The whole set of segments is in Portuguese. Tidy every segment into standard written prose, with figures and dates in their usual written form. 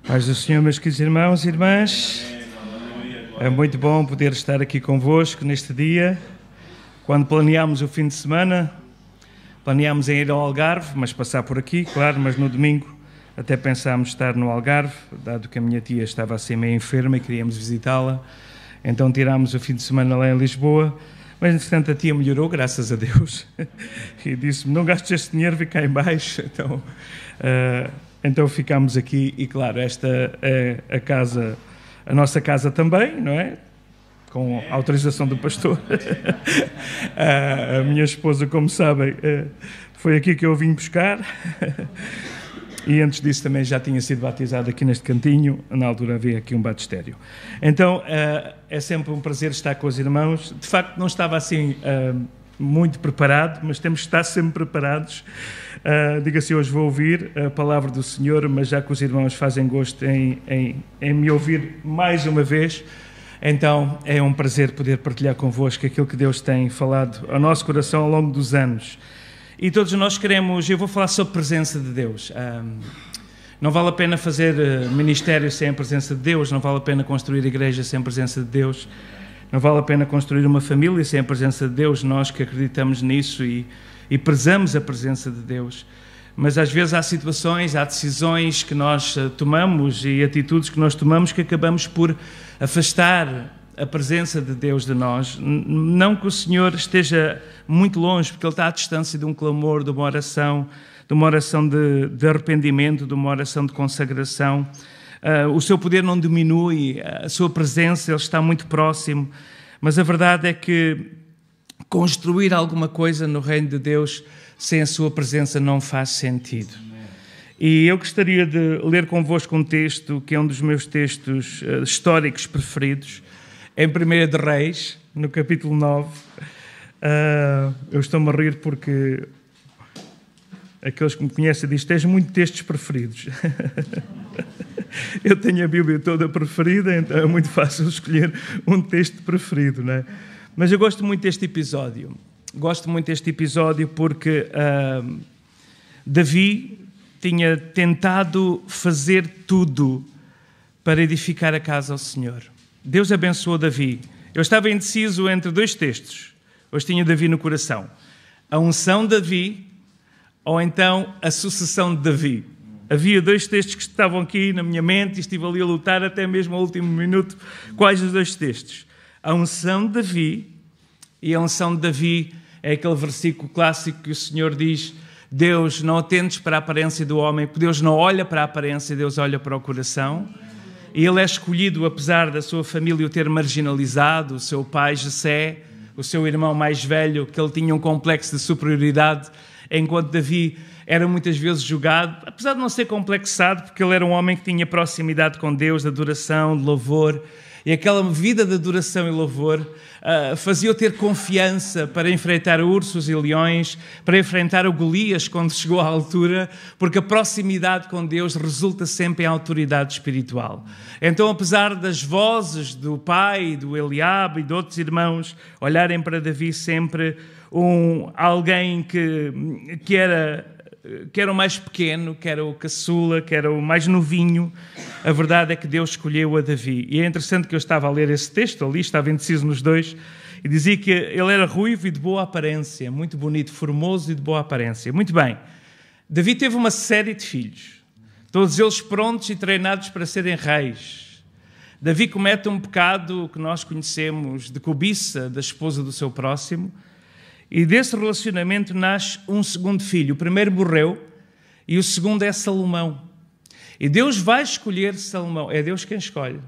Paz do Senhor, meus queridos irmãos e irmãs. É muito bom poder estar aqui convosco neste dia. Quando planeámos o fim de semana, planeámos em ir ao Algarve, mas passar por aqui, claro, mas no domingo até pensámos estar no Algarve, dado que a minha tia estava assim meio enferma e queríamos visitá-la. Então tirámos o fim de semana lá em Lisboa, mas entretanto a tia melhorou, graças a Deus, e disse-me, não gastes este dinheiro, vem cá em baixo. Então ficámos aqui e, claro, esta é a nossa casa também, não é? Com a autorização do pastor. A minha esposa, como sabem, foi aqui que eu vim buscar. E antes disso também já tinha sido batizado aqui neste cantinho, na altura havia aqui um batistério. Então é sempre um prazer estar com os irmãos. De facto não estava assim muito preparado, mas temos que estar sempre preparados. Diga-se, hoje vou ouvir a palavra do Senhor, mas já que os irmãos fazem gosto em me ouvir mais uma vez, então é um prazer poder partilhar convosco aquilo que Deus tem falado ao nosso coração ao longo dos anos. E todos nós queremos, eu vou falar sobre a presença de Deus. Não vale a pena fazer ministério sem a presença de Deus, não vale a pena construir igreja sem a presença de Deus, não vale a pena construir uma família sem a presença de Deus, nós que acreditamos nisso e prezamos a presença de Deus. Mas às vezes há situações, há decisões que nós tomamos e atitudes que nós tomamos que acabamos por afastar a presença de Deus de nós. Não que o Senhor esteja muito longe, porque Ele está à distância de um clamor, de uma oração de arrependimento, de uma oração de consagração. O seu poder não diminui, a sua presença, Ele está muito próximo. Mas a verdade é que construir alguma coisa no reino de Deus sem a sua presença não faz sentido. E eu gostaria de ler convosco um texto que é um dos meus textos históricos preferidos, em 1 de Reis, no capítulo 9. Eu estou-me a rir porque aqueles que me conhecem dizem, tens muitos textos preferidos. Eu tenho a Bíblia toda preferida, então é muito fácil escolher um texto preferido, não é? Mas eu gosto muito deste episódio. Gosto muito deste episódio porque Davi tinha tentado fazer tudo para edificar a casa ao Senhor. Deus abençoou Davi. Eu estava indeciso entre dois textos. Hoje tinha Davi no coração. A unção de Davi ou então a sucessão de Davi. Havia dois textos que estavam aqui na minha mente e estive ali a lutar até mesmo ao último minuto. Quais os dois textos? A unção de Davi, e a unção de Davi é aquele versículo clássico que o Senhor diz, Deus não atentes para a aparência do homem, porque Deus não olha para a aparência, Deus olha para o coração. E ele é escolhido, apesar da sua família o ter marginalizado, o seu pai Jessé, o seu irmão mais velho, que ele tinha um complexo de superioridade, enquanto Davi era muitas vezes julgado, apesar de não ser complexado, porque ele era um homem que tinha proximidade com Deus, de adoração, de louvor, e aquela vida de adoração e louvor fazia-o ter confiança para enfrentar ursos e leões, para enfrentar o Golias quando chegou à altura, porque a proximidade com Deus resulta sempre em autoridade espiritual. Então, apesar das vozes do pai, do Eliabe e de outros irmãos olharem para Davi sempre alguém que era o mais pequeno, que era o caçula, que era o mais novinho, a verdade é que Deus escolheu a Davi. E é interessante que eu estava a ler esse texto ali, estava indeciso nos dois, e dizia que ele era ruivo e de boa aparência, muito bonito, formoso e de boa aparência. Muito bem, Davi teve uma série de filhos, todos eles prontos e treinados para serem reis. Davi comete um pecado que nós conhecemos de cobiça da esposa do seu próximo, e desse relacionamento nasce um segundo filho. O primeiro morreu e o segundo é Salomão. E Deus vai escolher Salomão. É Deus quem escolhe.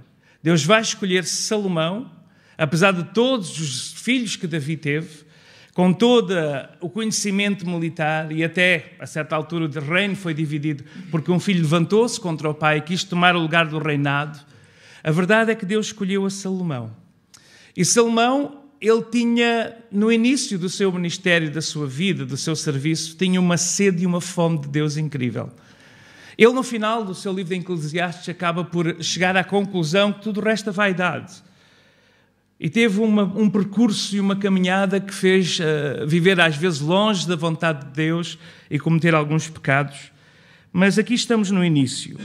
Deus vai escolher Salomão, apesar de todos os filhos que Davi teve, com todo o conhecimento militar e até, a certa altura, o reino foi dividido porque um filho levantou-se contra o pai e quis tomar o lugar do reinado. A verdade é que Deus escolheu a Salomão. E Salomão, ele tinha, no início do seu ministério, da sua vida, do seu serviço, tinha uma sede e uma fome de Deus incrível. Ele, no final do seu livro de Eclesiastes, acaba por chegar à conclusão que tudo o resto é vaidade. E teve um percurso e uma caminhada que fez viver, às vezes, longe da vontade de Deus e cometer alguns pecados. Mas aqui estamos no início.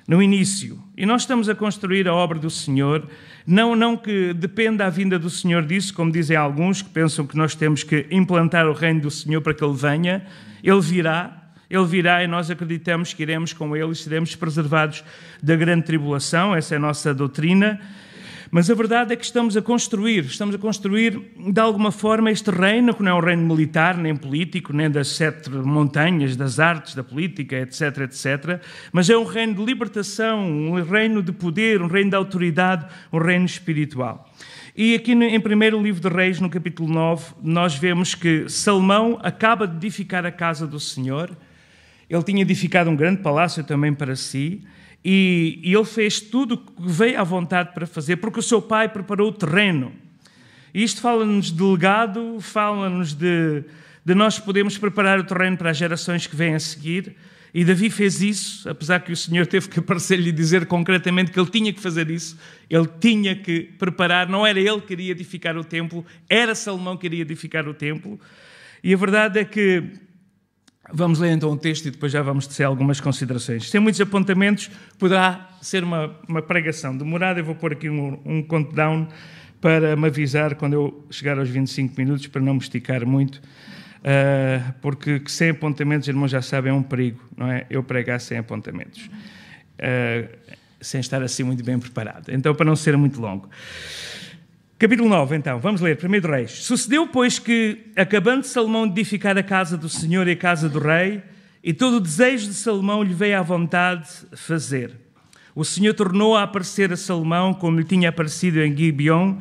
no início. E nós estamos a construir a obra do Senhor, não que dependa a vinda do Senhor disso, como dizem alguns que pensam que nós temos que implantar o reino do Senhor para que Ele venha. Ele virá e nós acreditamos que iremos com Ele e seremos preservados da grande tribulação. Essa é a nossa doutrina. Mas a verdade é que estamos a construir de alguma forma este reino, que não é um reino militar, nem político, nem das 7 montanhas, das artes, da política, etc, etc. Mas é um reino de libertação, um reino de poder, um reino de autoridade, um reino espiritual. E aqui em primeiro livro de Reis, no capítulo 9, nós vemos que Salomão acaba de edificar a casa do Senhor. Ele tinha edificado um grande palácio também para si. E ele fez tudo o que veio à vontade para fazer, porque o seu pai preparou o terreno. E isto fala-nos de legado, fala-nos de nós podermos preparar o terreno para as gerações que vêm a seguir. E Davi fez isso, apesar que o Senhor teve que aparecer-lhe e dizer concretamente que ele tinha que fazer isso. Ele tinha que preparar, não era ele que iria edificar o templo, era Salomão que iria edificar o templo. E a verdade é que... Vamos ler então o texto e depois já vamos tecer algumas considerações. Sem muitos apontamentos, poderá ser uma pregação demorada. Eu vou pôr aqui um countdown para me avisar quando eu chegar aos 25 minutos, para não me esticar muito, porque sem apontamentos, irmãos, já sabem, é um perigo, não é? Eu pregar sem apontamentos, sem estar assim muito bem preparado. Então, para não ser muito longo. Capítulo 9, então, vamos ler, 1 Reis. Sucedeu, pois, que, acabando Salomão de edificar a casa do Senhor e a casa do rei, e todo o desejo de Salomão lhe veio à vontade fazer. O Senhor tornou a aparecer a Salomão, como lhe tinha aparecido em Gibeon,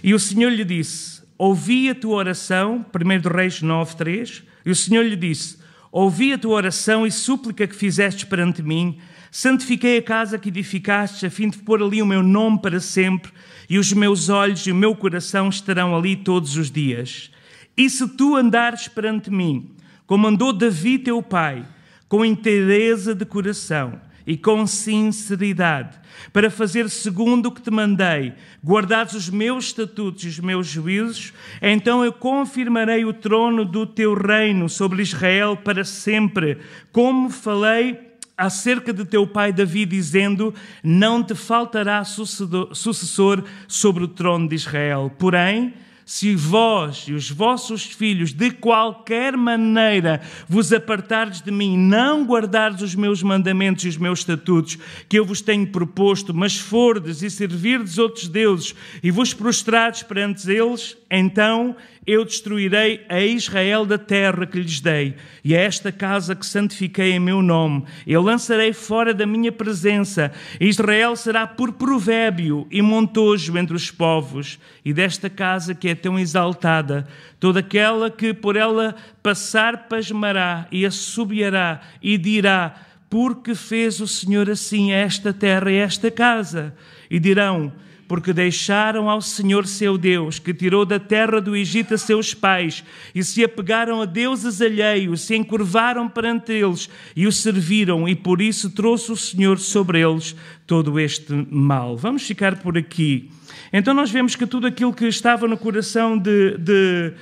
e o Senhor lhe disse, ouvi a tua oração, 1 Reis 9, 3, e o Senhor lhe disse, ouvi a tua oração e súplica que fizestes perante mim, santifiquei a casa que edificaste, a fim de pôr ali o meu nome para sempre, e os meus olhos e o meu coração estarão ali todos os dias. E se tu andares perante mim, como andou Davi teu pai, com inteireza de coração e com sinceridade, para fazer segundo o que te mandei, guardares os meus estatutos e os meus juízos, então eu confirmarei o trono do teu reino sobre Israel para sempre, como falei acerca de teu pai Davi, dizendo, não te faltará sucessor sobre o trono de Israel. Porém, se vós e os vossos filhos de qualquer maneira vos apartardes de mim, não guardardes os meus mandamentos e os meus estatutos que eu vos tenho proposto, mas fordes e servirdes outros deuses e vos prostrardes perante eles, então eu destruirei a Israel da terra que lhes dei, e a esta casa que santifiquei em meu nome, eu lançarei fora da minha presença. Israel será por provérbio e montojo entre os povos, e desta casa que é tão exaltada, toda aquela que por ela passar pasmará e assobiará e dirá, porque fez o Senhor assim a esta terra e a esta casa? E dirão, porque deixaram ao Senhor seu Deus, que tirou da terra do Egito a seus pais, e se apegaram a deuses alheios, se encurvaram perante eles e o serviram, e por isso trouxe o Senhor sobre eles todo este mal. Vamos ficar por aqui. Então nós vemos que tudo aquilo que estava no coração de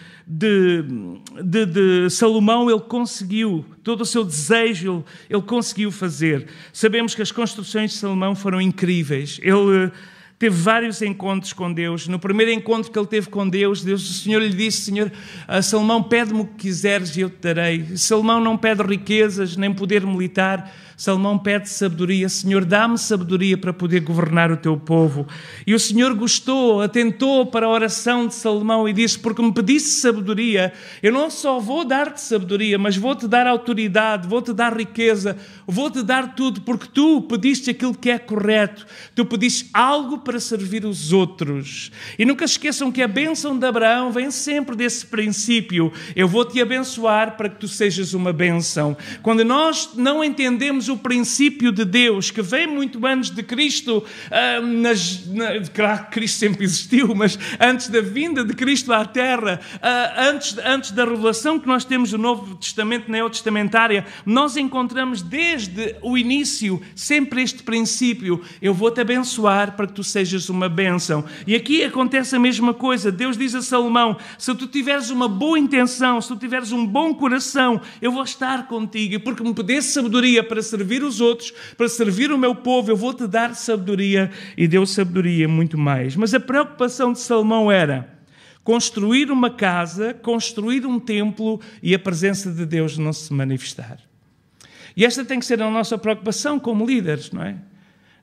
Salomão, ele conseguiu, todo o seu desejo, ele conseguiu fazer. Sabemos que as construções de Salomão foram incríveis. Ele teve vários encontros com Deus. No primeiro encontro que ele teve com Deus, o Senhor lhe disse, Senhor, Salomão, pede-me o que quiseres e eu te darei. Salomão não pede riquezas, nem poder militar. Salomão pede sabedoria. Senhor, dá-me sabedoria para poder governar o teu povo. E o Senhor gostou, atentou para a oração de Salomão e disse, porque me pediste sabedoria, eu não só vou dar-te sabedoria, mas vou-te dar autoridade, vou-te dar riqueza, vou-te dar tudo, porque tu pediste aquilo que é correto. Tu pediste algo para servir os outros. E nunca se esqueçam que a bênção de Abraão vem sempre desse princípio. Eu vou-te abençoar para que tu sejas uma bênção. Quando nós não entendemos o princípio de Deus, que vem muito antes de Cristo, claro que Cristo sempre existiu, mas antes da vinda de Cristo à Terra, antes da revelação que nós temos do Novo Testamento, neotestamentária, nós encontramos desde o início sempre este princípio. Eu vou-te abençoar para que tu sejas uma bênção. E aqui acontece a mesma coisa. Deus diz a Salomão, se tu tiveres uma boa intenção, se tu tiveres um bom coração, eu vou estar contigo, porque me pediste sabedoria para servir servir os outros, para servir o meu povo, eu vou-te dar sabedoria. E deu sabedoria muito mais. Mas a preocupação de Salomão era construir uma casa, construir um templo e a presença de Deus não se manifestar. E esta tem que ser a nossa preocupação como líderes, não é?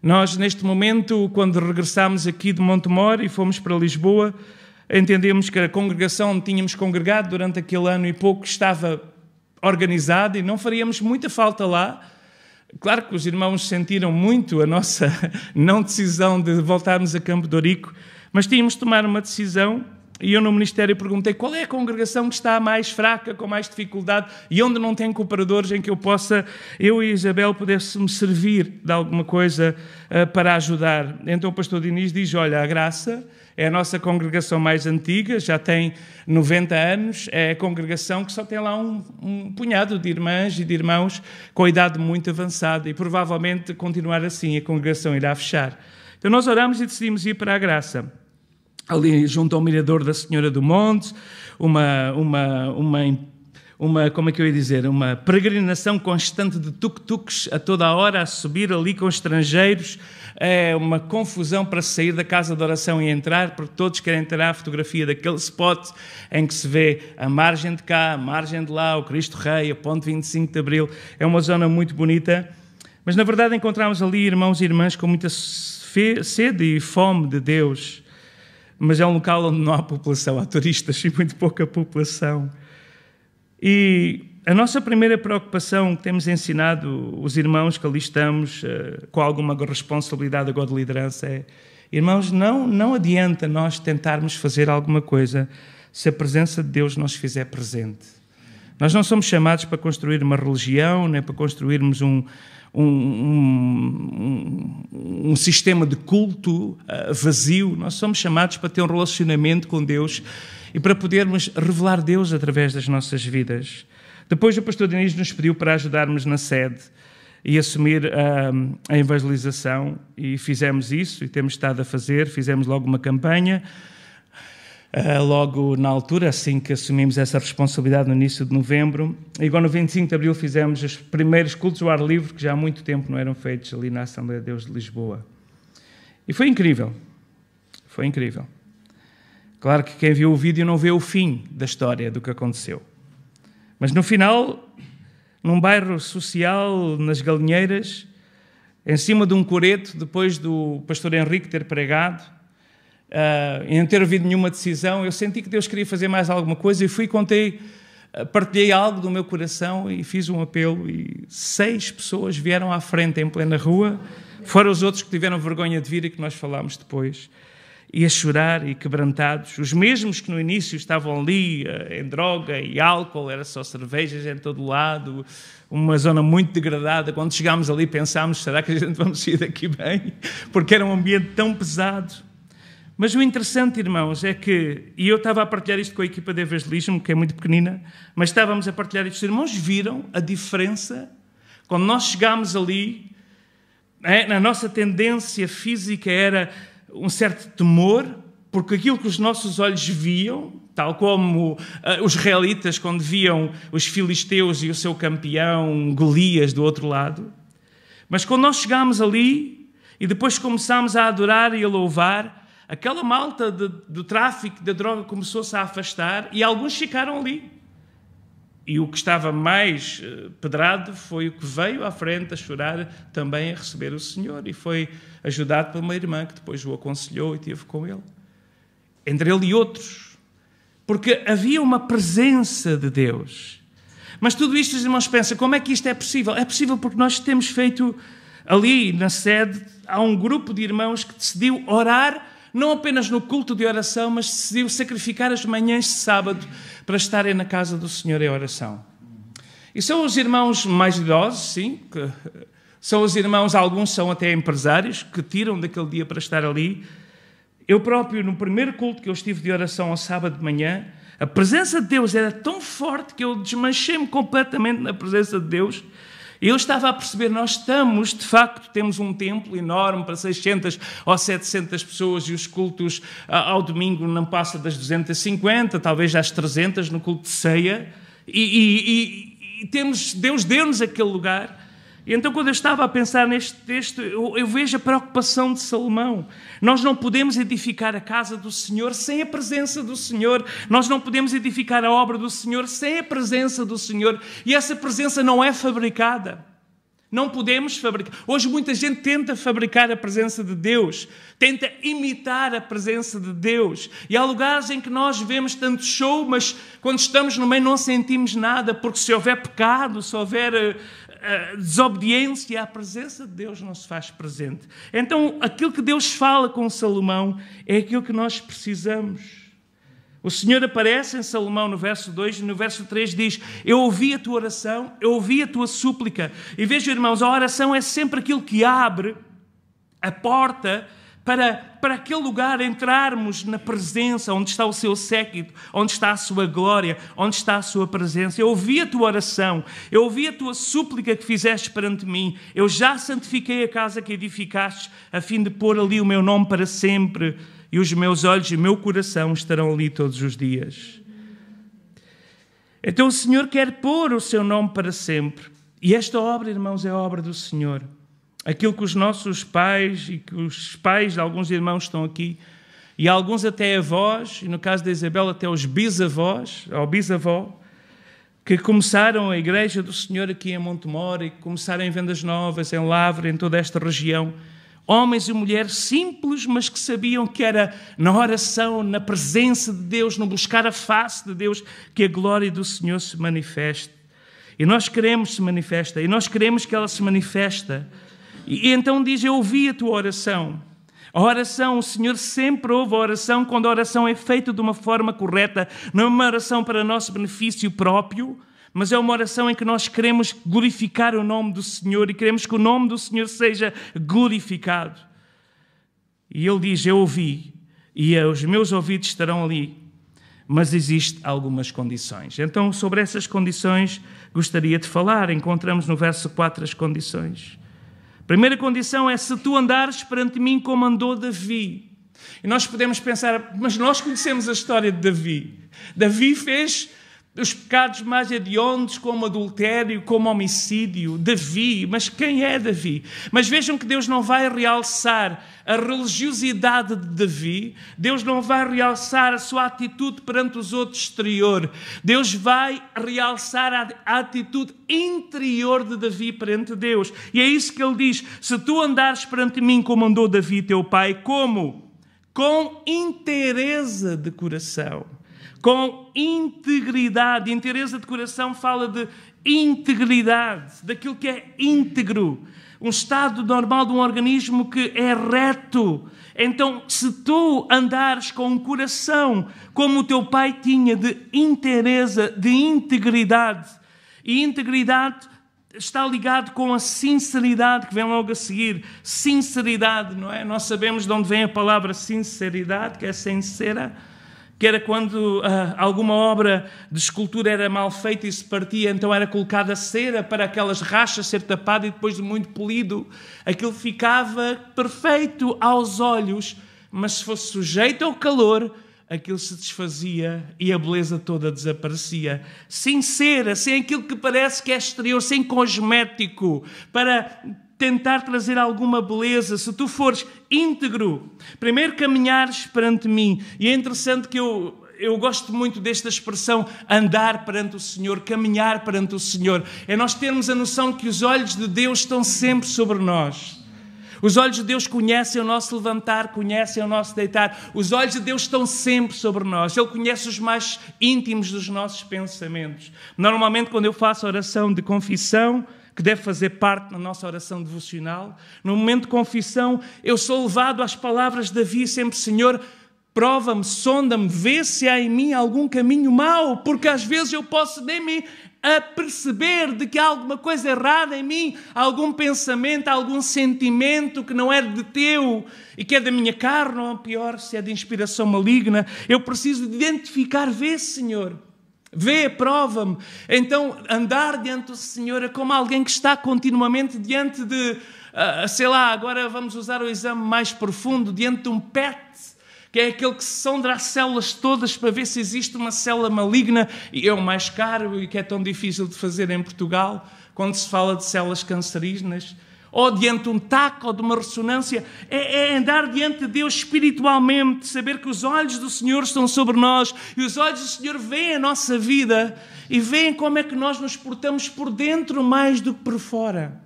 Nós, neste momento, quando regressámos aqui de Montemor e fomos para Lisboa, entendemos que a congregação onde tínhamos congregado durante aquele ano e pouco estava organizada e não faríamos muita falta lá. Claro que os irmãos sentiram muito a nossa não decisão de voltarmos a Campo de Ourique, mas tínhamos de tomar uma decisão. E eu no ministério perguntei qual é a congregação que está mais fraca, com mais dificuldade e onde não tem cooperadores em que eu e Isabel pudéssemos servir de alguma coisa para ajudar. Então o pastor Diniz diz, olha, a Graça é a nossa congregação mais antiga, já tem 90 anos, é a congregação que só tem lá um punhado de irmãs e de irmãos com idade muito avançada e provavelmente continuar assim a congregação irá fechar. Então nós oramos e decidimos ir para a Graça. Ali junto ao Mirador da Senhora do Monte, como é que eu ia dizer, uma peregrinação constante de tuk-tuks a toda a hora, a subir ali com estrangeiros, é uma confusão para sair da casa de oração e entrar, porque todos querem tirar a fotografia daquele spot em que se vê a margem de cá, a margem de lá, o Cristo Rei, a Ponte 25 de Abril, é uma zona muito bonita, mas na verdade encontramos ali irmãos e irmãs com muita sede e fome de Deus. Mas é um local onde não há população, há turistas e muito pouca população. E a nossa primeira preocupação que temos ensinado os irmãos que ali estamos, com alguma responsabilidade agora de liderança, é, irmãos, não adianta nós tentarmos fazer alguma coisa se a presença de Deus não se fizer presente. Nós não somos chamados para construir uma religião, nem para construirmos um sistema de culto vazio. Nós somos chamados para ter um relacionamento com Deus e para podermos revelar Deus através das nossas vidas. Depois o pastor Diniz nos pediu para ajudarmos na sede e assumir a evangelização e fizemos isso e temos estado a fazer, fizemos logo uma campanha. Logo na altura, assim que assumimos essa responsabilidade no início de novembro. E agora no 25 de Abril fizemos os primeiros cultos ao ar livre, que já há muito tempo não eram feitos ali na Assembleia de Deus de Lisboa. E foi incrível. Foi incrível. Claro que quem viu o vídeo não vê o fim da história do que aconteceu. Mas no final, num bairro social, nas Galinheiras, em cima de um coreto, depois do pastor Henrique ter pregado, e não ter havido nenhuma decisão, eu senti que Deus queria fazer mais alguma coisa e partilhei algo do meu coração e fiz um apelo e 6 pessoas vieram à frente em plena rua, fora os outros que tiveram vergonha de vir e que nós falámos depois, e a chorar e quebrantados, os mesmos que no início estavam ali em droga e álcool, era só cervejas em todo lado, uma zona muito degradada. Quando chegámos ali pensámos, será que a gente vamos sair daqui bem? Porque era um ambiente tão pesado. Mas o interessante, irmãos, é que, e eu estava a partilhar isto com a equipa de evangelismo, que é muito pequenina, mas estávamos a partilhar isto, os irmãos viram a diferença quando nós chegámos ali, na nossa tendência física era um certo temor, porque aquilo que os nossos olhos viam, tal como os israelitas quando viam os filisteus e o seu campeão Golias do outro lado, mas quando nós chegámos ali e depois começámos a adorar e a louvar, aquela malta do tráfico, da droga, começou-se a afastar e alguns ficaram ali. E o que estava mais pedrado foi o que veio à frente a chorar, também a receber o Senhor. E foi ajudado por uma irmã que depois o aconselhou e esteve com ele. Entre ele e outros. Porque havia uma presença de Deus. Mas tudo isto, os irmãos pensam, como é que isto é possível? É possível porque nós temos feito ali na sede, há um grupo de irmãos que decidiu orar não apenas no culto de oração, mas decidiu sacrificar as manhãs de sábado para estarem na casa do Senhor em oração. E são os irmãos mais idosos, sim, que são os irmãos, alguns são até empresários, que tiram daquele dia para estar ali. Eu próprio, no primeiro culto que eu estive de oração ao sábado de manhã, a presença de Deus era tão forte que eu desmanchei-me completamente na presença de Deus. Eu estava a perceber, nós estamos, de facto, temos um templo enorme para 600 ou 700 pessoas e os cultos ao domingo não passa das 250, talvez às 300 no culto de ceia. E temos, Deus deu-nos aquele lugar E então, quando eu estava a pensar neste texto, eu vejo a preocupação de Salomão. Nós não podemos edificar a casa do Senhor sem a presença do Senhor. Nós não podemos edificar a obra do Senhor sem a presença do Senhor. E essa presença não é fabricada. Não podemos fabricar. Hoje muita gente tenta fabricar a presença de Deus, tenta imitar a presença de Deus. E há lugares em que nós vemos tanto show, mas quando estamos no meio não sentimos nada, porque se houver pecado, se houver desobediência, a presença de Deus não se faz presente. Então, aquilo que Deus fala com Salomão é aquilo que nós precisamos. O Senhor aparece em Salomão no verso 2 e no verso 3 diz: eu ouvi a tua oração, eu ouvi a tua súplica. E vejam, irmãos, a oração é sempre aquilo que abre a porta para aquele lugar entrarmos na presença, onde está o seu séquito, onde está a sua glória, onde está a sua presença. Eu ouvi a tua oração, eu ouvi a tua súplica que fizeste perante mim. Eu já santifiquei a casa que edificaste, a fim de pôr ali o meu nome para sempre, e os meus olhos e o meu coração estarão ali todos os dias. Então o Senhor quer pôr o seu nome para sempre. E esta obra, irmãos, é a obra do Senhor. Aquilo que os nossos pais e que os pais de alguns irmãos estão aqui, e alguns até avós, e no caso da Isabel até os bisavós, ou bisavó, que começaram a Igreja do Senhor aqui em Montemor e que começaram em Vendas Novas, em Lavra, em toda esta região. Homens e mulheres simples, mas que sabiam que era na oração, na presença de Deus, no buscar a face de Deus, que a glória do Senhor se manifeste. E nós queremos se manifesta, e nós queremos que ela se manifesta. E então diz: eu ouvi a tua oração. A oração, o Senhor sempre ouve a oração quando a oração é feita de uma forma correta. Não é uma oração para nosso benefício próprio, mas é uma oração em que nós queremos glorificar o nome do Senhor e queremos que o nome do Senhor seja glorificado. E ele diz: eu ouvi, e os meus ouvidos estarão ali. Mas existem algumas condições. Então, sobre essas condições, gostaria de falar. Encontramos no verso 4 as condições. A primeira condição é: se tu andares perante mim como andou Davi. E nós podemos pensar, mas nós conhecemos a história de Davi. Davi fez os pecados mais hediondos, como adultério, como homicídio. Davi, mas quem é Davi? Mas vejam que Deus não vai realçar a religiosidade de Davi. Deus não vai realçar a sua atitude perante os outros exterior. Deus vai realçar a atitude interior de Davi perante Deus. E é isso que ele diz: se tu andares perante mim como andou Davi teu pai, como? Com inteireza de coração. Com integridade. Inteireza de coração fala de integridade, daquilo que é íntegro, um estado normal de um organismo que é reto. Então, se tu andares com um coração como o teu pai tinha, de inteireza, de integridade, e integridade está ligado com a sinceridade que vem logo a seguir. Sinceridade, não é? Nós sabemos de onde vem a palavra sinceridade, que é sincera, que era quando alguma obra de escultura era mal feita e se partia, então era colocada cera para aquelas rachas ser tapada, e depois de muito polido, aquilo ficava perfeito aos olhos, mas se fosse sujeito ao calor, aquilo se desfazia e a beleza toda desaparecia. Sincera, sem aquilo que parece que é exterior, sem cosmético, para tentar trazer alguma beleza. Se tu fores íntegro, primeiro caminhares perante mim. E é interessante que eu gosto muito desta expressão, andar perante o Senhor, caminhar perante o Senhor. É nós termos a noção que os olhos de Deus estão sempre sobre nós. Os olhos de Deus conhecem o nosso levantar, conhecem o nosso deitar. Os olhos de Deus estão sempre sobre nós. Ele conhece os mais íntimos dos nossos pensamentos. Normalmente, quando eu faço oração de confissão, que deve fazer parte da nossa oração devocional, no momento de confissão, eu sou levado às palavras de Davi, sempre: Senhor, prova-me, sonda-me, vê se há em mim algum caminho mau, porque às vezes eu posso nem me aperceber de que há alguma coisa errada em mim, algum pensamento, algum sentimento que não é de teu e que é da minha carne, ou pior, se é de inspiração maligna. Eu preciso de identificar, vê, Senhor. Vê, prova-me. Então, andar diante do Senhor é como alguém que está continuamente diante de, sei lá, agora vamos usar o exame mais profundo, diante de um PET, que é aquele que sonda as células todas para ver se existe uma célula maligna, e é o mais caro e que é tão difícil de fazer em Portugal, quando se fala de células cancerígenas, ou diante de um taco ou de uma ressonância. É andar diante de Deus espiritualmente, saber que os olhos do Senhor estão sobre nós e os olhos do Senhor veem a nossa vida e veem como é que nós nos portamos por dentro mais do que por fora.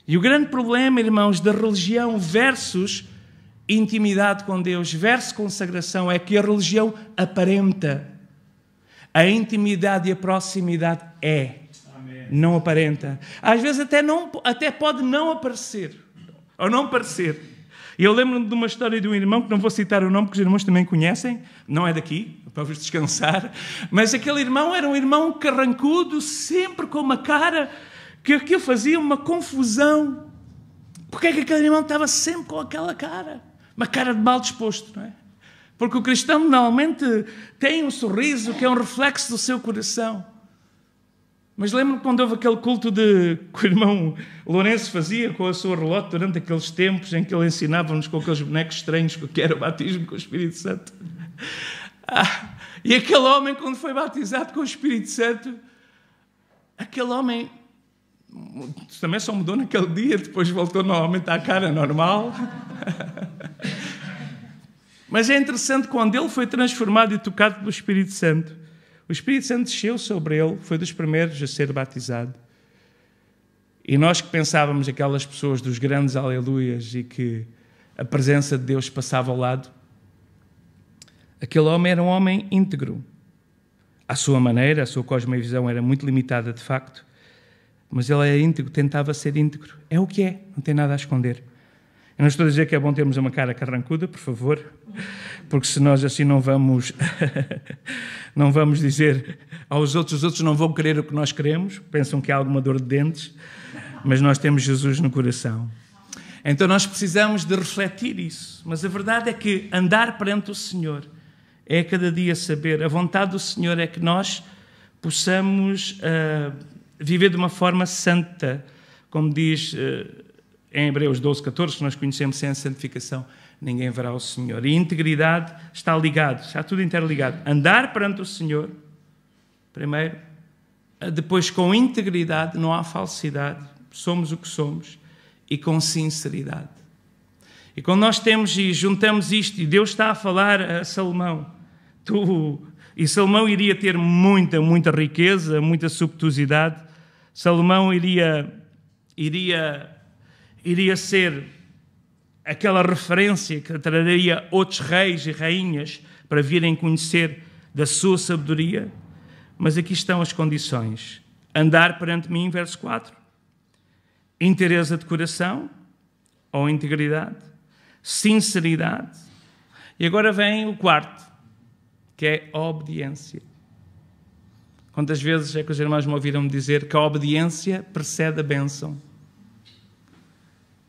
E o grande problema, irmãos, da religião versus intimidade com Deus, versus consagração, é que a religião aparenta. A intimidade e a proximidade não aparenta. Às vezes até pode não aparecer, ou não parecer. E eu lembro-me de uma história de um irmão, que não vou citar o nome, porque os irmãos também conhecem, não é daqui, para vos descansar, mas aquele irmão era um irmão carrancudo, sempre com uma cara que aquilo fazia uma confusão. Porque é que aquele irmão estava sempre com aquela cara? Uma cara de mal disposto, não é? Porque o cristão normalmente tem um sorriso que é um reflexo do seu coração. Mas lembro-me quando houve aquele culto que o irmão Lourenço fazia com a sua relote durante aqueles tempos em que ele ensinava-nos com aqueles bonecos estranhos que era o batismo com o Espírito Santo. E aquele homem, quando foi batizado com o Espírito Santo, aquele homem também só mudou naquele dia, depois voltou novamente à cara normal. Mas é interessante, quando ele foi transformado e tocado pelo Espírito Santo, o Espírito Santo desceu sobre ele, foi dos primeiros a ser batizado. E nós que pensávamos, aquelas pessoas dos grandes aleluias e que a presença de Deus passava ao lado, aquele homem era um homem íntegro. À sua maneira, a sua cosmovisão era muito limitada de facto, mas ele é íntegro, tentava ser íntegro. É o que é, não tem nada a esconder. Eu não estou a dizer que é bom termos uma cara carrancuda, por favor, porque se nós assim não vamos dizer aos outros, os outros não vão querer o que nós queremos, pensam que há alguma dor de dentes, mas nós temos Jesus no coração. Então nós precisamos de refletir isso, mas a verdade é que andar perante o Senhor é cada dia saber, a vontade do Senhor é que nós possamos viver de uma forma santa, como diz em Hebreus 12, 14, que nós conhecemos, sem a santificação ninguém verá o Senhor. E integridade está ligado, está tudo interligado. Andar perante o Senhor, primeiro, depois com integridade, não há falsidade, somos o que somos, e com sinceridade. E quando nós temos e juntamos isto, e Deus está a falar a Salomão, e Salomão iria ter muita riqueza, muita subtuosidade, Salomão iria ser aquela referência que traria outros reis e rainhas para virem conhecer da sua sabedoria. Mas aqui estão as condições. Andar perante mim, verso 4. Inteireza de coração, ou integridade. Sinceridade. E agora vem o quarto, que é a obediência. Quantas vezes é que os irmãos me ouviram dizer que a obediência precede a bênção?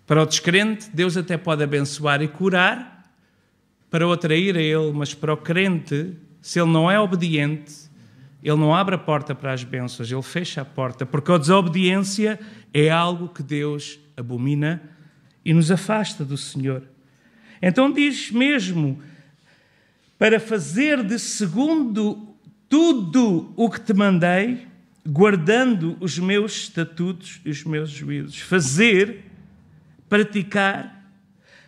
Para o descrente, Deus até pode abençoar e curar para o atrair a Ele, mas para o crente, se ele não é obediente, ele não abre a porta para as bênçãos, ele fecha a porta, porque a desobediência é algo que Deus abomina e nos afasta do Senhor. Então diz mesmo, para fazer de segundo tudo o que te mandei, guardando os meus estatutos e os meus juízos. Fazer, praticar,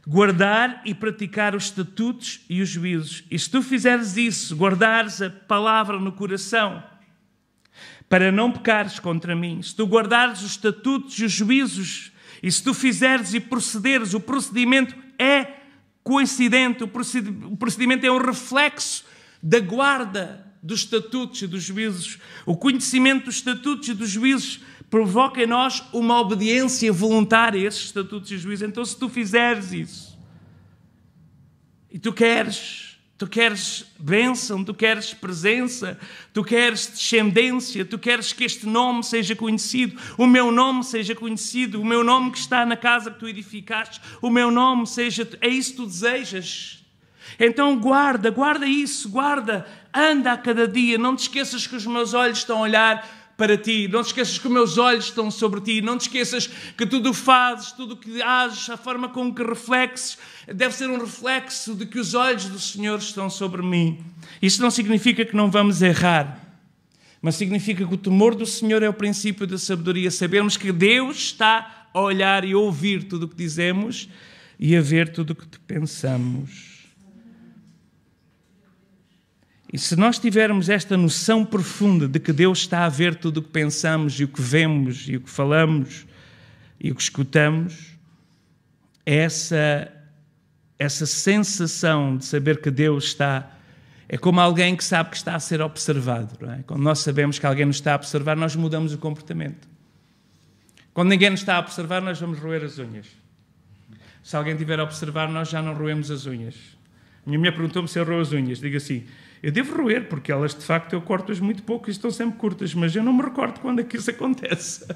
guardar e praticar os estatutos e os juízos. E se tu fizeres isso, guardares a palavra no coração, para não pecares contra mim, se tu guardares os estatutos e os juízos, e se tu fizeres e procederes, o procedimento é coincidente, o procedimento é um reflexo da guarda dos estatutos e dos juízos. O conhecimento dos estatutos e dos juízos provoca em nós uma obediência voluntária a esses estatutos e juízos. Então, se tu fizeres isso, e tu queres bênção, tu queres presença, tu queres descendência, tu queres que este nome seja conhecido, o meu nome seja conhecido, o meu nome que está na casa que tu edificaste, o meu nome seja... É isso que tu desejas. Então guarda isso, anda a cada dia, não te esqueças que os meus olhos estão a olhar para ti, não te esqueças que os meus olhos estão sobre ti, não te esqueças que tudo o fazes, tudo o que ages, a forma com que reflexes, deve ser um reflexo de que os olhos do Senhor estão sobre mim. Isso não significa que não vamos errar, Mas significa que o temor do Senhor é o princípio da sabedoria. Sabermos que Deus está a olhar e a ouvir tudo o que dizemos e a ver tudo o que pensamos. E se nós tivermos esta noção profunda de que Deus está a ver tudo o que pensamos e o que vemos e o que falamos e o que escutamos, essa sensação de saber que Deus está... É como alguém que sabe que está a ser observado. Não é? Quando nós sabemos que alguém nos está a observar, nós mudamos o comportamento. Quando ninguém nos está a observar, nós vamos roer as unhas. Se alguém estiver a observar, nós já não roemos as unhas. A minha mulher perguntou-me se eu roo as unhas. Digo assim, eu devo roer, porque elas, de facto, eu corto-as muito pouco e estão sempre curtas, mas eu não me recordo quando é que isso acontece.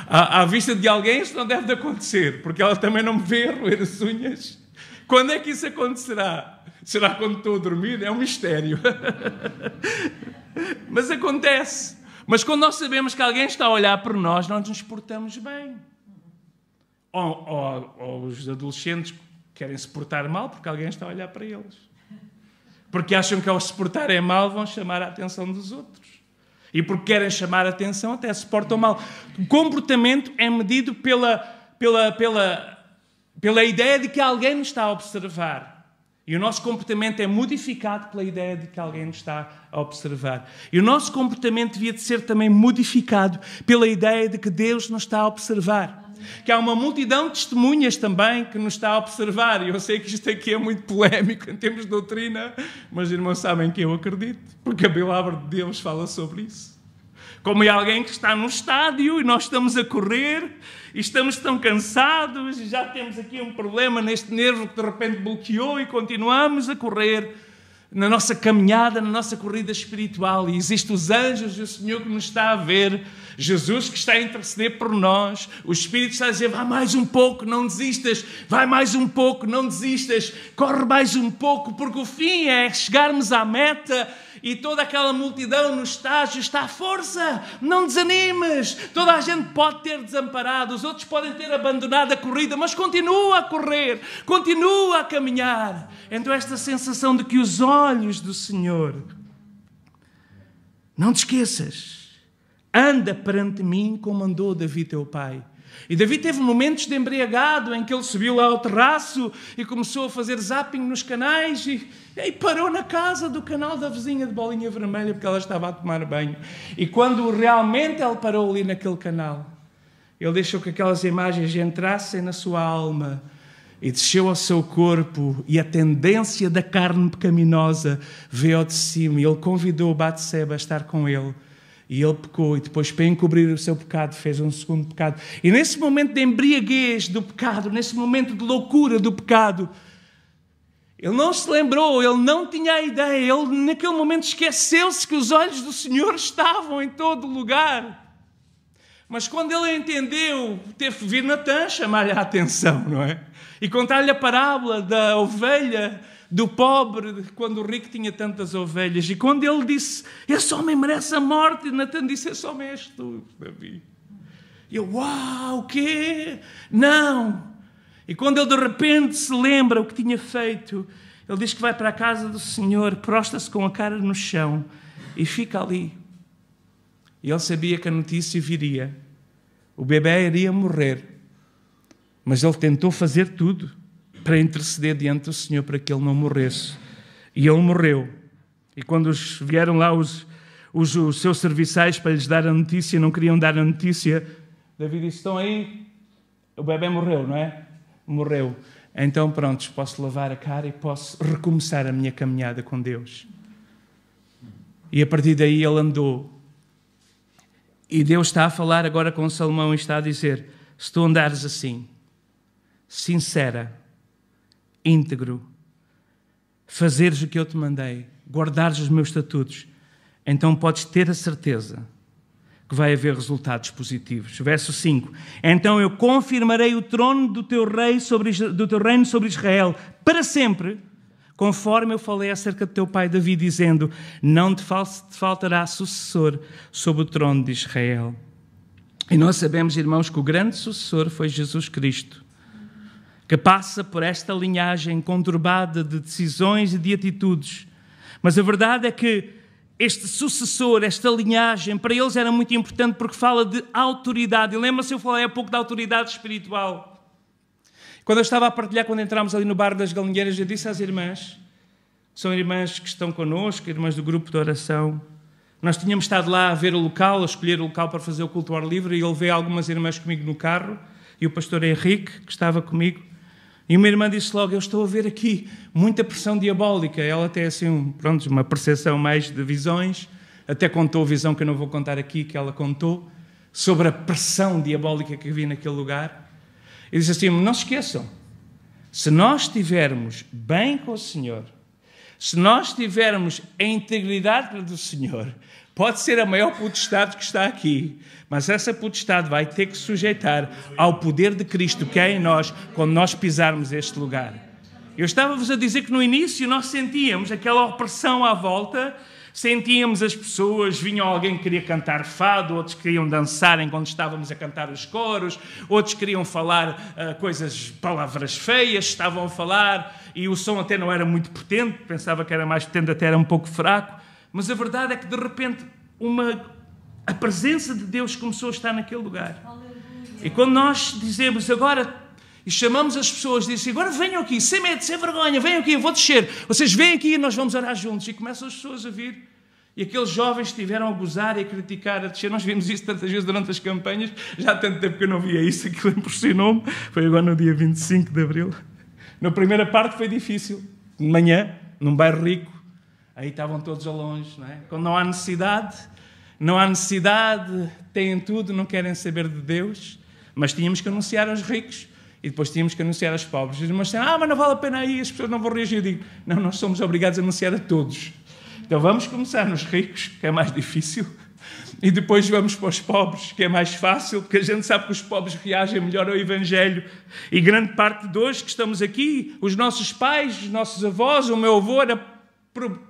À vista de alguém, isso não deve de acontecer, porque ela também não me vê a roer as unhas. Quando é que isso acontecerá? Será quando estou a dormir? É um mistério. Mas acontece. Mas quando nós sabemos que alguém está a olhar para nós nos portamos bem. Ou os adolescentes querem se portar mal porque alguém está a olhar para eles. Porque acham que ao se portarem mal vão chamar a atenção dos outros. E porque querem chamar a atenção até se portam mal. O comportamento é medido pela ideia de que alguém nos está a observar. E o nosso comportamento é modificado pela ideia de que alguém nos está a observar. E o nosso comportamento devia de ser também modificado pela ideia de que Deus nos está a observar. Que há uma multidão de testemunhas também que nos está a observar. E eu sei que isto aqui é muito polémico em termos de doutrina, mas os irmãos sabem que eu acredito, porque a palavra de Deus fala sobre isso. Como é alguém que está num estádio e nós estamos a correr e estamos tão cansados e já temos aqui um problema neste nervo que de repente bloqueou e continuamos a correr na nossa caminhada, na nossa corrida espiritual. E existem os anjos e o Senhor que nos está a ver, Jesus que está a interceder por nós, o Espírito está a dizer, vai mais um pouco, não desistas, vai mais um pouco, não desistas, corre mais um pouco, porque o fim é chegarmos à meta. E toda aquela multidão no estágio está à força, não desanimes. Toda a gente pode ter desamparado, os outros podem ter abandonado a corrida, mas continua a correr, continua a caminhar. Então esta sensação de que os olhos do Senhor, não te esqueças, anda perante mim como andou Davi teu pai. E Davi teve momentos de embriagado em que ele subiu lá ao terraço e começou a fazer zapping nos canais e parou na casa do canal da vizinha de bolinha vermelha porque ela estava a tomar banho. E quando realmente ele parou ali naquele canal, ele deixou que aquelas imagens entrassem na sua alma e desceu ao seu corpo e a tendência da carne pecaminosa veio de cima e ele convidou Batseba a estar com ele. E ele pecou e depois, para encobrir o seu pecado, fez um segundo pecado. E nesse momento de embriaguez do pecado, nesse momento de loucura do pecado, ele não se lembrou, ele não tinha a ideia, ele naquele momento esqueceu-se que os olhos do Senhor estavam em todo lugar. Mas quando ele entendeu, teve que vir Natã chamar-lhe a atenção, não é? E contar-lhe a parábola da ovelha, do pobre, quando o rico tinha tantas ovelhas. E quando ele disse, esse homem merece a morte, e Natã disse, esse homem és tu, Davi. E eu, uau, o quê? Não! E quando ele de repente se lembra o que tinha feito, ele diz que vai para a casa do Senhor, prostra-se com a cara no chão e fica ali. E ele sabia que a notícia viria. O bebê iria morrer. Mas ele tentou fazer tudo para interceder diante do Senhor para que ele não morresse. E ele morreu. E quando vieram lá os seus serviçais para lhes dar a notícia, não queriam dar a notícia, Davi disse, estão aí? O bebê morreu, não é? Morreu. Então, pronto, posso lavar a cara e posso recomeçar a minha caminhada com Deus. E a partir daí ele andou. E Deus está a falar agora com Salomão e está a dizer, se tu andares assim, sincera, íntegro, fazeres o que eu te mandei, guardares os meus estatutos, então podes ter a certeza que vai haver resultados positivos. Verso 5. Então eu confirmarei o trono do teu reino sobre Israel para sempre, conforme eu falei acerca do teu pai Davi, dizendo, não te faltará sucessor sobre o trono de Israel. E nós sabemos, irmãos, que o grande sucessor foi Jesus Cristo, que passa por esta linhagem conturbada de decisões e de atitudes. Mas a verdade é que este sucessor, esta linhagem, para eles era muito importante porque fala de autoridade. E lembra-se, eu falei há pouco da autoridade espiritual. Quando eu estava a partilhar, quando entramos ali no Bar das Galinheiras, eu disse às irmãs, são irmãs que estão connosco, irmãs do grupo de oração, nós tínhamos estado lá a ver o local, a escolher o local para fazer o culto ao ar livre, e ele veio algumas irmãs comigo no carro, e o pastor Henrique, que estava comigo, e uma irmã disse logo, eu estou a ver aqui muita pressão diabólica. Ela tem assim, uma percepção mais de visões, até contou a visão que eu não vou contar aqui, que ela contou, sobre a pressão diabólica que havia naquele lugar. E disse assim, não se esqueçam, se nós estivermos bem com o Senhor, se nós estivermos em integridade do Senhor, pode ser a maior potestade que está aqui, mas essa potestade vai ter que sujeitar ao poder de Cristo que é em nós quando nós pisarmos este lugar. Eu estava-vos a dizer que no início nós sentíamos aquela opressão à volta, sentíamos as pessoas, vinha alguém que queria cantar fado, outros queriam dançar enquanto estávamos a cantar os coros, outros queriam falar palavras feias, estavam a falar, e o som até não era muito potente, pensava que era mais potente, até era um pouco fraco, mas a verdade é que de repente a presença de Deus começou a estar naquele lugar. Aleluia. E quando nós dizemos agora, e chamamos as pessoas, dizem agora venham aqui, sem medo, sem vergonha, venham aqui, eu vou descer, vocês vêm aqui e nós vamos orar juntos. E começam as pessoas a vir. E aqueles jovens estiveram a gozar e a criticar, a descer. Nós vimos isso tantas vezes durante as campanhas, já há tanto tempo que eu não via isso, aquilo impressionou-me. Foi agora no dia 25 de Abril. Na primeira parte foi difícil, de manhã, num bairro rico, aí estavam todos a longe, não é? Quando não há necessidade, têm tudo, não querem saber de Deus, mas tínhamos que anunciar aos ricos e depois tínhamos que anunciar aos pobres. E os irmãos disseram, mas não vale a pena aí, as pessoas não vão reagir. Eu digo, não, nós somos obrigados a anunciar a todos. Então vamos começar nos ricos, que é mais difícil, e depois vamos para os pobres, que é mais fácil, porque a gente sabe que os pobres reagem melhor ao Evangelho. E grande parte de hoje que estamos aqui, os nossos pais, os nossos avós, o meu avô era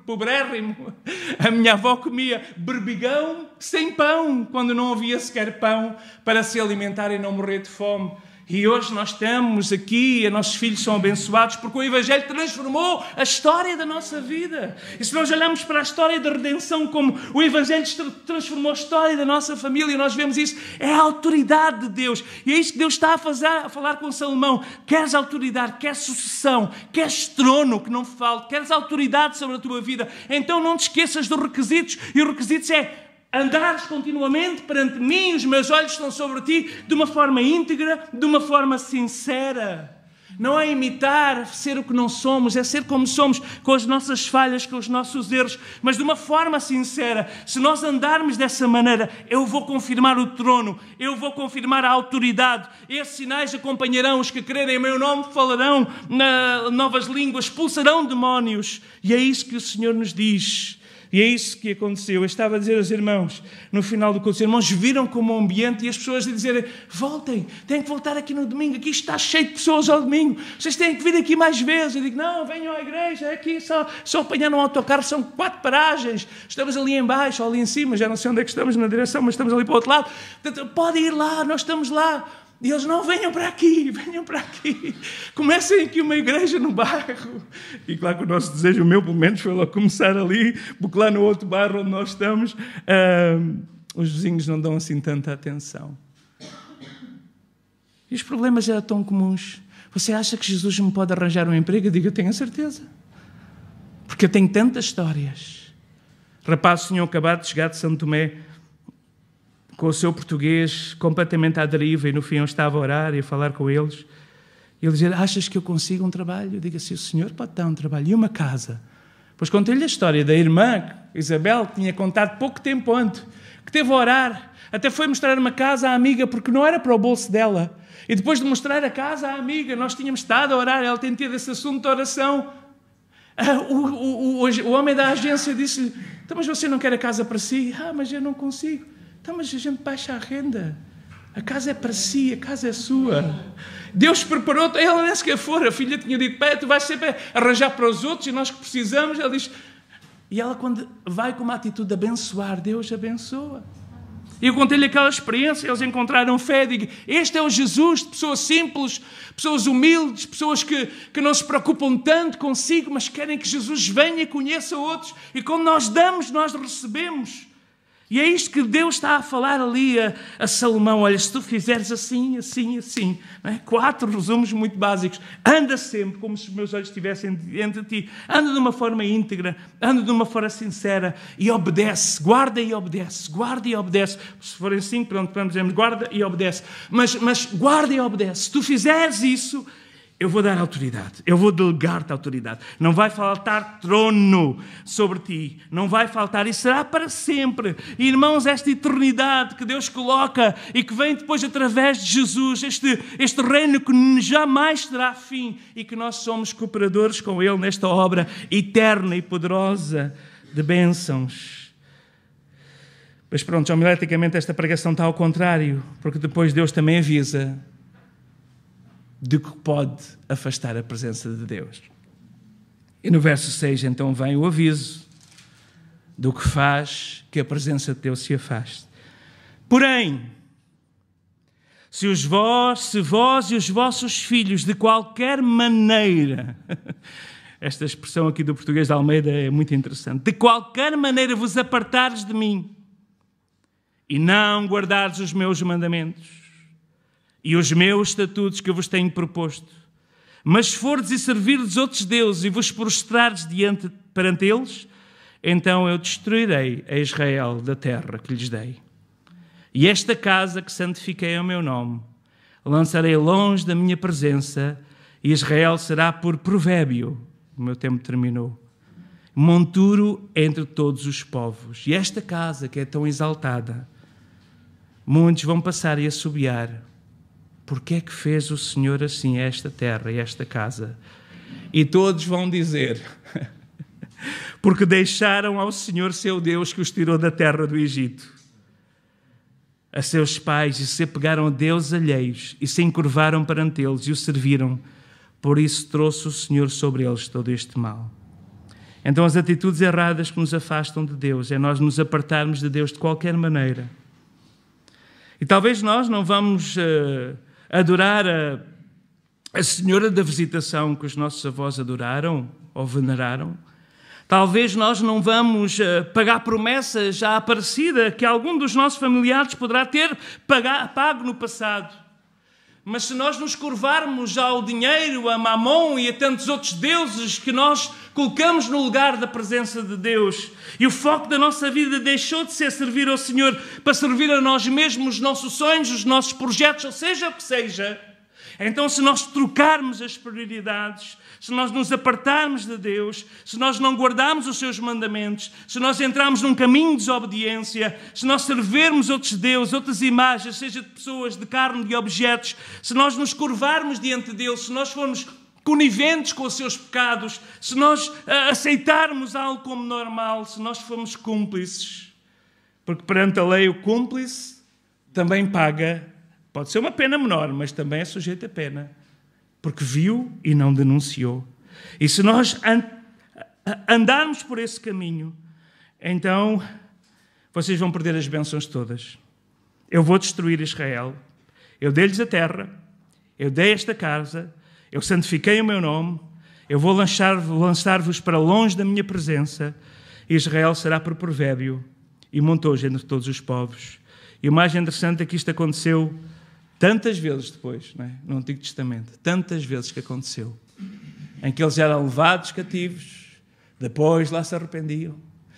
pobrérrimo. A minha avó comia berbigão sem pão, quando não havia sequer pão para se alimentar e não morrer de fome. E hoje nós estamos aqui, os nossos filhos são abençoados porque o Evangelho transformou a história da nossa vida. E se nós olharmos para a história da redenção como o Evangelho transformou a história da nossa família, nós vemos isso, é a autoridade de Deus. E é isso que Deus está a falar com Salomão. Queres autoridade, queres sucessão, queres trono que não falte, queres autoridade sobre a tua vida, então não te esqueças dos requisitos. E os requisitos é andares continuamente perante mim, os meus olhos estão sobre ti, de uma forma íntegra, de uma forma sincera. Não é imitar, ser o que não somos, é ser como somos, com as nossas falhas, com os nossos erros, mas de uma forma sincera. Se nós andarmos dessa maneira, eu vou confirmar o trono, eu vou confirmar a autoridade. Esses sinais acompanharão os que crerem em meu nome, falarão novas línguas, expulsarão demónios. E é isso que o Senhor nos diz. E é isso que aconteceu. Eu estava a dizer aos irmãos, no final do culto, os irmãos viram como o ambiente e as pessoas a dizerem, voltem, têm que voltar aqui no domingo, aqui está cheio de pessoas ao domingo, vocês têm que vir aqui mais vezes. Eu digo, não, venham à igreja, aqui só apanhar um autocarro, são 4 paragens, estamos ali em baixo, ou ali em cima, já não sei onde é que estamos na direção, mas estamos ali para o outro lado. Portanto, podem ir lá, nós estamos lá. E eles, não, venham para aqui. Comecem aqui uma igreja no bairro. E claro que o nosso desejo, o meu pelo menos, foi logo começar ali, porque lá no outro bairro onde nós estamos, os vizinhos não dão assim tanta atenção. E os problemas eram tão comuns. Você acha que Jesus me pode arranjar um emprego? Eu digo, eu tenho a certeza. Porque eu tenho tantas histórias. Rapazes tinham acabado de chegar de São Tomé, com o seu português completamente à deriva, e no fim eu estava a orar e a falar com eles. E ele dizia, achas que eu consigo um trabalho? Eu digo assim, o senhor pode dar um trabalho. E uma casa? Pois contei-lhe a história da irmã, Isabel, que tinha contado pouco tempo antes, que teve a orar, até foi mostrar uma casa à amiga, porque não era para o bolso dela. E depois de mostrar a casa à amiga, nós tínhamos estado a orar, ela tem tido esse assunto de oração. O homem da agência disse-lhe, então, mas você não quer a casa para si? Mas eu não consigo. Então, mas a gente baixa a renda. A casa é para si, a casa é sua. Deus preparou, ela nem sequer for, a filha tinha dito, tu vais sempre arranjar para os outros e nós que precisamos. Ela diz, e ela quando vai com uma atitude de abençoar, Deus abençoa. E eu contei-lhe aquela experiência, eles encontraram fé. Digo, este é o Jesus de pessoas simples, pessoas humildes, pessoas que não se preocupam tanto consigo, mas querem que Jesus venha e conheça outros. E quando nós damos, nós recebemos. E é isto que Deus está a falar ali a Salomão. Olha, se tu fizeres assim, assim, assim. Não é? 4 resumos muito básicos. Anda sempre como se os meus olhos estivessem diante de ti. Anda de uma forma íntegra. Anda de uma forma sincera. E obedece. Guarda e obedece. Guarda e obedece. Se forem 5, pronto, vamos dizer, guarda e obedece. Mas guarda e obedece. Se tu fizeres isso, eu vou dar autoridade. Eu vou delegar-te autoridade. Não vai faltar trono sobre ti. Não vai faltar. E será para sempre. E, irmãos, esta eternidade que Deus coloca e que vem depois através de Jesus, este reino que jamais terá fim e que nós somos cooperadores com Ele nesta obra eterna e poderosa de bênçãos. Mas pronto, homileticamente esta pregação está ao contrário, porque depois Deus também avisa de que pode afastar a presença de Deus. E no verso 6, então, vem o aviso do que faz que a presença de Deus se afaste. Porém, se vós e os vossos filhos, de qualquer maneira, esta expressão aqui do português de Almeida é muito interessante, de qualquer maneira vos apartares de mim e não guardares os meus mandamentos, e os meus estatutos que vos tenho proposto, mas se fordes e servirdes outros deuses e vos prostrares perante eles, então eu destruirei a Israel da terra que lhes dei. E esta casa que santifiquei ao meu nome, lançarei longe da minha presença, e Israel será por provérbio, o meu tempo terminou, monturo entre todos os povos. E esta casa que é tão exaltada, muitos vão passar e assobiar. Porque é que fez o Senhor assim a esta terra e a esta casa? E todos vão dizer, porque deixaram ao Senhor seu Deus que os tirou da terra do Egito, a seus pais, e se apegaram a deuses alheios e se encurvaram perante eles e o serviram. Por isso trouxe o Senhor sobre eles todo este mal. Então as atitudes erradas que nos afastam de Deus é nós nos apartarmos de Deus de qualquer maneira. E talvez nós não vamos adorar a Senhora da Visitação que os nossos avós adoraram ou veneraram. Talvez nós não vamos pagar promessas à Aparecida que algum dos nossos familiares poderá ter pago no passado. Mas se nós nos curvarmos ao dinheiro, a Mamon e a tantos outros deuses que nós colocamos no lugar da presença de Deus, e o foco da nossa vida deixou de ser servir ao Senhor para servir a nós mesmos, os nossos sonhos, os nossos projetos, ou seja o que seja, então se nós trocarmos as prioridades, se nós nos apartarmos de Deus, se nós não guardarmos os seus mandamentos, se nós entrarmos num caminho de desobediência, se nós servirmos outros deuses, outras imagens, seja de pessoas, de carne, de objetos, se nós nos curvarmos diante deles, se nós formos coniventes com os seus pecados, se nós aceitarmos algo como normal, se nós formos cúmplices, porque perante a lei o cúmplice também paga, pode ser uma pena menor, mas também é sujeito a pena, porque viu e não denunciou. E se nós andarmos por esse caminho, então vocês vão perder as bênçãos todas. Eu vou destruir Israel, eu dei-lhes a terra, eu dei esta casa, eu santifiquei o meu nome, eu vou lançar-vos para longe da minha presença, e Israel será por provérbio e montojo entre todos os povos. E o mais interessante é que isto aconteceu tantas vezes depois, não é? No Antigo Testamento, tantas vezes que aconteceu, em que eles eram levados cativos, depois lá se arrependiam,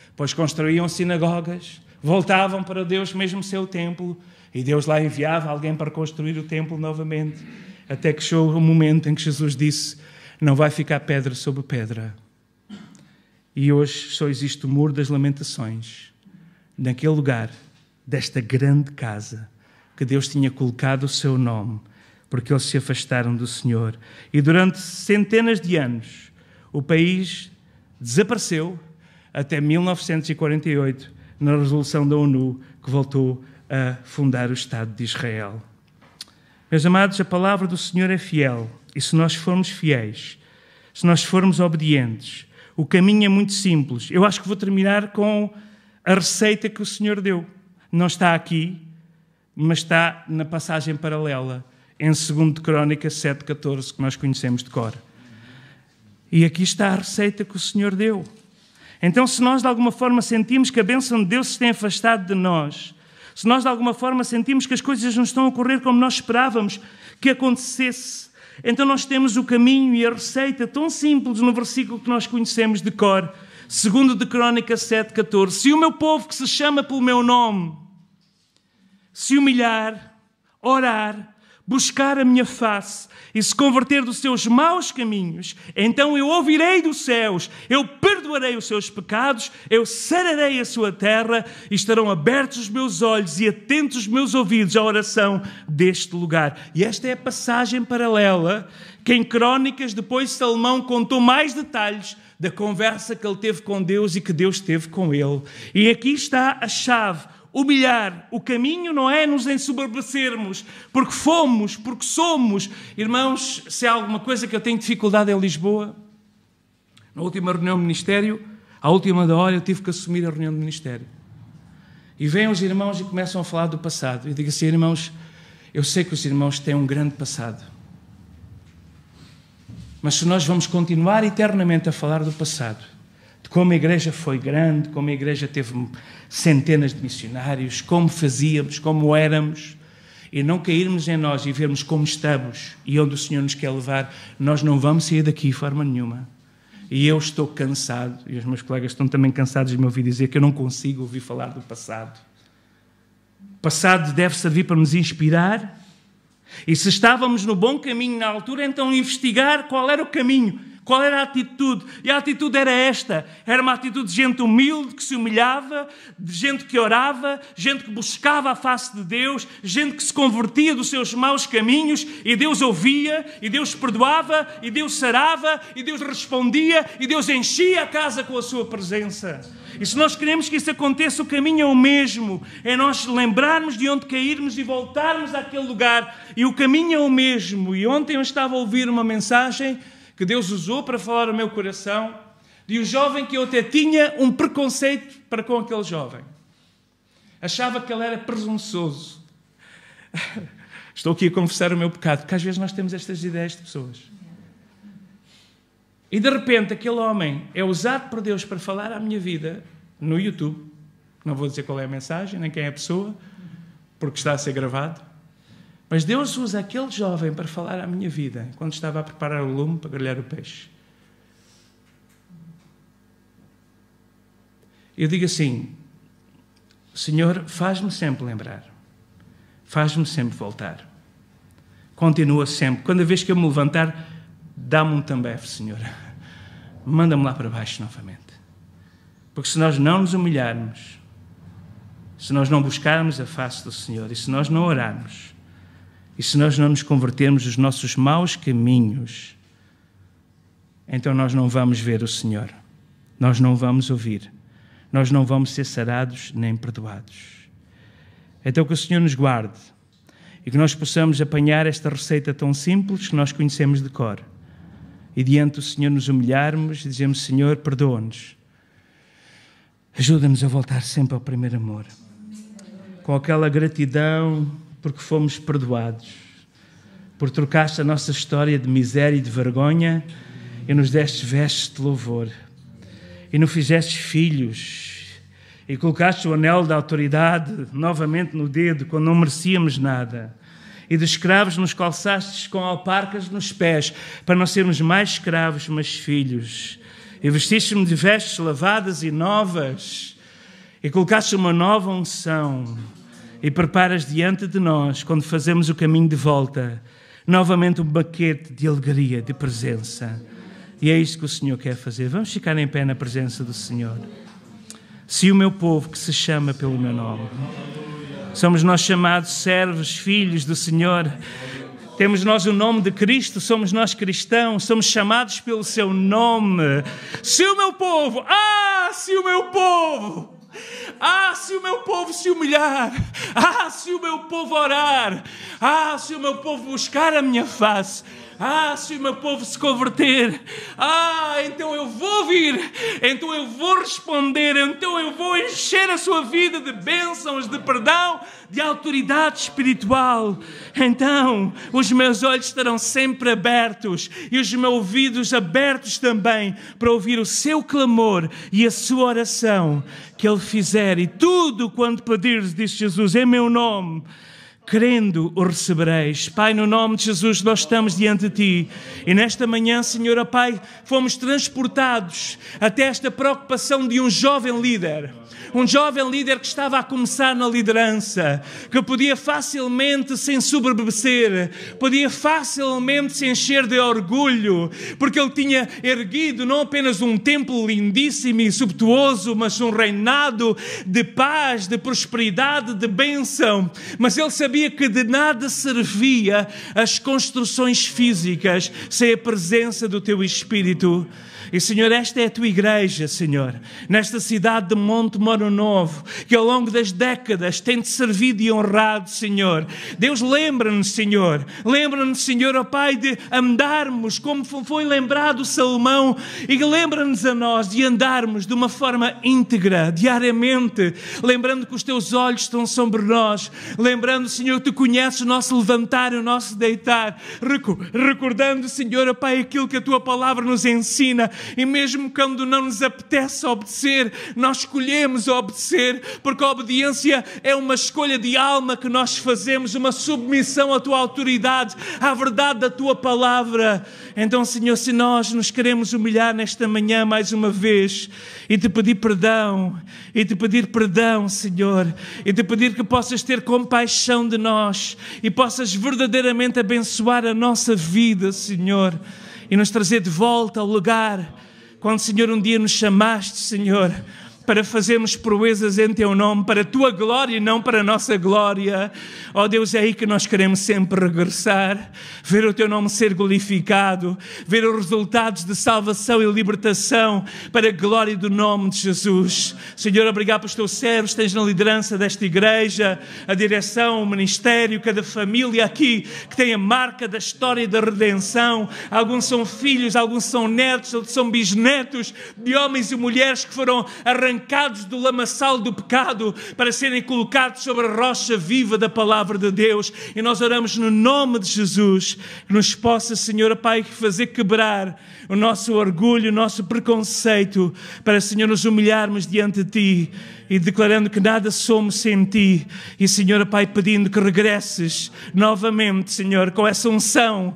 depois construíam sinagogas, voltavam para Deus mesmo seu templo, e Deus lá enviava alguém para construir o templo novamente, até que chegou o momento em que Jesus disse, não vai ficar pedra sobre pedra. E hoje só existe o muro das lamentações, naquele lugar, desta grande casa, que Deus tinha colocado o seu nome, porque eles se afastaram do Senhor. E durante centenas de anos, o país desapareceu até 1948, na resolução da ONU, que voltou a fundar o Estado de Israel. Meus amados, a palavra do Senhor é fiel, e se nós formos fiéis, se nós formos obedientes, o caminho é muito simples. Eu acho que vou terminar com a receita que o Senhor deu. não está aqui, mas está na passagem paralela, em 2 Crónicas 7,14, que nós conhecemos de cor. E aqui está a receita que o Senhor deu. Então, se nós de alguma forma sentimos que a bênção de Deus se tem afastado de nós, se nós de alguma forma sentimos que as coisas não estão a ocorrer como nós esperávamos que acontecesse, então nós temos o caminho e a receita tão simples no versículo que nós conhecemos de cor, 2 de Crónicas 7,14. Se o meu povo que se chama pelo meu nome se humilhar, orar, buscar a minha face e se converter dos seus maus caminhos, então eu ouvirei dos céus, eu perdoarei os seus pecados, eu sararei a sua terra e estarão abertos os meus olhos e atentos os meus ouvidos à oração deste lugar. E esta é a passagem paralela que em Crónicas depois Salomão contou mais detalhes da conversa que ele teve com Deus e que Deus teve com ele. E aqui está a chave. Humilhar. O caminho não é nos ensoberbecermos, porque fomos, porque somos. Irmãos, se há alguma coisa que eu tenho dificuldade em Lisboa, na última reunião do ministério, à última da hora, eu tive que assumir a reunião do ministério. E vêm os irmãos e começam a falar do passado. Eu digo assim, irmãos, eu sei que os irmãos têm um grande passado. Mas se nós vamos continuar eternamente a falar do passado, de como a igreja foi grande, como a igreja teve centenas de missionários, como fazíamos, como éramos, e não cairmos em nós e vermos como estamos e onde o Senhor nos quer levar, nós não vamos sair daqui de forma nenhuma. E eu estou cansado, e os meus colegas estão também cansados de me ouvir dizer que eu não consigo ouvir falar do passado. O passado deve servir para nos inspirar, e se estávamos no bom caminho na altura, então investigar qual era o caminho, qual era a atitude. E a atitude era esta. Era uma atitude de gente humilde, que se humilhava, de gente que orava, gente que buscava a face de Deus, gente que se convertia dos seus maus caminhos, e Deus ouvia, e Deus perdoava, e Deus sarava, e Deus respondia, e Deus enchia a casa com a sua presença. E se nós queremos que isso aconteça, o caminho é o mesmo. É nós lembrarmos de onde cairmos e voltarmos àquele lugar. E o caminho é o mesmo. E ontem eu estava a ouvir uma mensagem que Deus usou para falar ao meu coração, de um jovem que eu até tinha um preconceito para com aquele jovem. Achava que ele era presunçoso. Estou aqui a confessar o meu pecado, porque às vezes nós temos estas ideias de pessoas. E de repente aquele homem é usado por Deus para falar à minha vida no YouTube. Não vou dizer qual é a mensagem, nem quem é a pessoa, porque está a ser gravado. Mas Deus usa aquele jovem para falar à minha vida, quando estava a preparar o lume para grelhar o peixe. Eu digo assim, Senhor, faz-me sempre lembrar. Faz-me sempre voltar. Continua sempre. Cada vez que eu me levantar, dá-me um tambefe, Senhor. Manda-me lá para baixo novamente. Porque se nós não nos humilharmos, se nós não buscarmos a face do Senhor, e se nós não orarmos, e se nós não nos convertermos dos nossos maus caminhos, então nós não vamos ver o Senhor. Nós não vamos ouvir. Nós não vamos ser sarados nem perdoados. Então que o Senhor nos guarde e que nós possamos apanhar esta receita tão simples que nós conhecemos de cor. E diante do Senhor nos humilharmos e dizemos, Senhor, perdoa-nos. Ajuda-nos a voltar sempre ao primeiro amor. Com aquela gratidão porque fomos perdoados, por trocaste a nossa história de miséria e de vergonha e nos destes vestes de louvor, e nos fizestes filhos, e colocaste o anel da autoridade novamente no dedo, quando não merecíamos nada, e de escravos nos calçastes com alparcas nos pés, para não sermos mais escravos, mas filhos, e vestiste-me de vestes lavadas e novas, e colocaste uma nova unção, e preparas diante de nós, quando fazemos o caminho de volta, novamente um banquete de alegria, de presença. E é isso que o Senhor quer fazer. Vamos ficar em pé na presença do Senhor. Se o meu povo, que se chama pelo meu nome, somos nós chamados servos, filhos do Senhor, temos nós o nome de Cristo, somos nós cristãos, somos chamados pelo seu nome. Se o meu povo, se o meu povo, Se o meu povo se humilhar, se o meu povo orar, se o meu povo buscar a minha face, se o meu povo se converter, então eu vou ouvir, então eu vou responder, então eu vou encher a sua vida de bênçãos, de perdão, de autoridade espiritual. Então os meus olhos estarão sempre abertos e os meus ouvidos abertos também para ouvir o seu clamor e a sua oração que Ele fizer. E tudo quanto pedires, disse Jesus, em meu nome, crendo o recebereis. Pai, no nome de Jesus, nós estamos diante de Ti. E nesta manhã, Senhor, ó Pai, fomos transportados até esta preocupação de um jovem líder. Um jovem líder que estava a começar na liderança, que podia facilmente se ensoberbecer, podia facilmente se encher de orgulho, porque ele tinha erguido não apenas um templo lindíssimo e subtuoso, mas um reinado de paz, de prosperidade, de bênção. Mas ele sabia que de nada servia as construções físicas sem a presença do Teu Espírito. E, Senhor, esta é a Tua igreja, Senhor, nesta cidade de Monte Moro Novo, que ao longo das décadas tem-te servido e honrado, Senhor. Deus, lembra-nos, Senhor, ó Pai, de andarmos como foi lembrado Salomão, e lembra-nos a nós de andarmos de uma forma íntegra, diariamente, lembrando que os Teus olhos estão sobre nós, lembrando, Senhor, que Tu conheces o nosso levantar e o nosso deitar, recordando, Senhor, ó Pai, aquilo que a Tua palavra nos ensina. E mesmo quando não nos apetece obedecer, nós escolhemos obedecer, porque a obediência é uma escolha de alma que nós fazemos, uma submissão à Tua autoridade, à verdade da Tua palavra. Então, Senhor, se nós nos queremos humilhar nesta manhã mais uma vez e Te pedir perdão, Senhor, e Te pedir que possas ter compaixão de nós e possas verdadeiramente abençoar a nossa vida, Senhor, e nos trazer de volta ao lugar quando, Senhor, um dia nos chamaste, Senhor, para fazermos proezas em Teu nome, para a Tua glória e não para a nossa glória. Ó Deus, é aí que nós queremos sempre regressar, ver o Teu nome ser glorificado, ver os resultados de salvação e libertação para a glória do nome de Jesus. Senhor, obrigado pelos Teus servos, tens na liderança desta igreja, a direção, o ministério, cada família aqui que tem a marca da história da redenção. Alguns são filhos, alguns são netos, outros são bisnetos de homens e mulheres que foram arrancados do lamaçal do pecado para serem colocados sobre a rocha viva da palavra de Deus. E nós oramos no nome de Jesus, que nos possa, Senhor, Pai, fazer quebrar o nosso orgulho, o nosso preconceito, para, Senhor, nos humilharmos diante de Ti e declarando que nada somos sem Ti. E, Senhor, Pai, pedindo que regresses novamente, Senhor, com essa unção,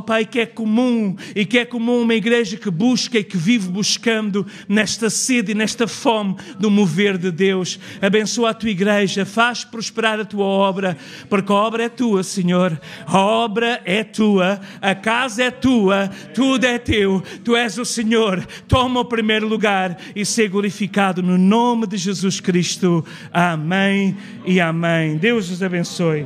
Pai, que é comum e que é comum uma igreja que busca e que vive buscando nesta sede e nesta fome do mover de Deus. Abençoa a Tua igreja, faz prosperar a Tua obra, porque a obra é Tua, Senhor. A obra é Tua, a casa é Tua, tudo é Teu. Tu és o Senhor. Toma o primeiro lugar e ser glorificado no nome de Jesus Cristo. Amém e amém. Deus os abençoe.